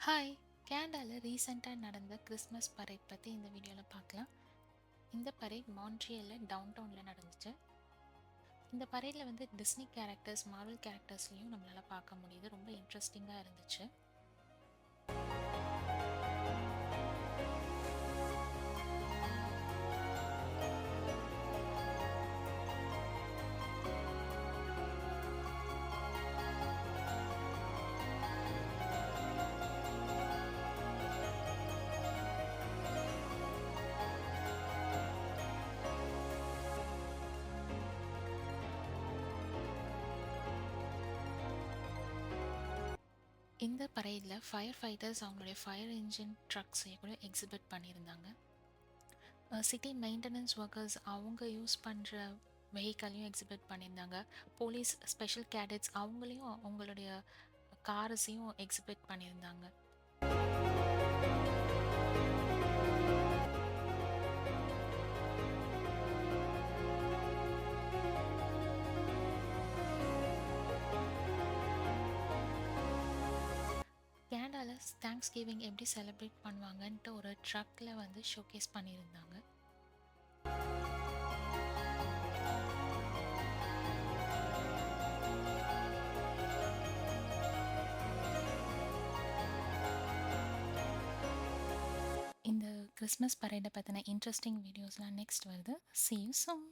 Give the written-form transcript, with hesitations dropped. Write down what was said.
Hi! கேனடால ரீசென்ட்டா நடந்த Christmas parade பத்தி இந்த வீடியோல பார்க்கலாம். இந்த பரேட் மான்ட்ரியல்ல டவுன் டவுன்ல நடந்துச்சு. இந்த பரேட்ல வந்து டிஸ்னி கேரக்டர்ஸ், மார்வல் கேரக்டர்ஸையும் நம்மளால பார்க்க முடியுது. ரொம்ப இன்ட்ரஸ்டிங்கா இருந்துச்சு. இந்த பரேட்ல ஃபயர் ஃபைட்டர்ஸ் அவங்களுடைய ஃபயர் என்ஜின் ட்ரக்ஸையும் கூட எக்ஸிபிட் பண்ணியிருந்தாங்க. சிட்டி மெயின்டனன்ஸ் ஒர்க்கர்ஸ் அவங்க யூஸ் பண்ற வெஹிக்கலையும் எக்ஸிபிட் பண்ணியிருந்தாங்க. போலீஸ் ஸ்பெஷல் கேடெட்ஸ் அவங்களையும் அவங்களுடைய கார்ஸையும் எக்ஸிபிட் பண்ணியிருந்தாங்க. கேனடால தேங்க்ஸ் கிவிங் எப்படி செலிப்ரேட் பண்ணுவாங்கன்ட்டு ஒரு ட்ரக்கில் வந்து ஷோகேஸ் பண்ணியிருந்தாங்க. இந்த கிறிஸ்மஸ் பரேடை பற்றின இன்ட்ரெஸ்டிங் வீடியோஸ்லாம் நெக்ஸ்ட் வருது. See you soon.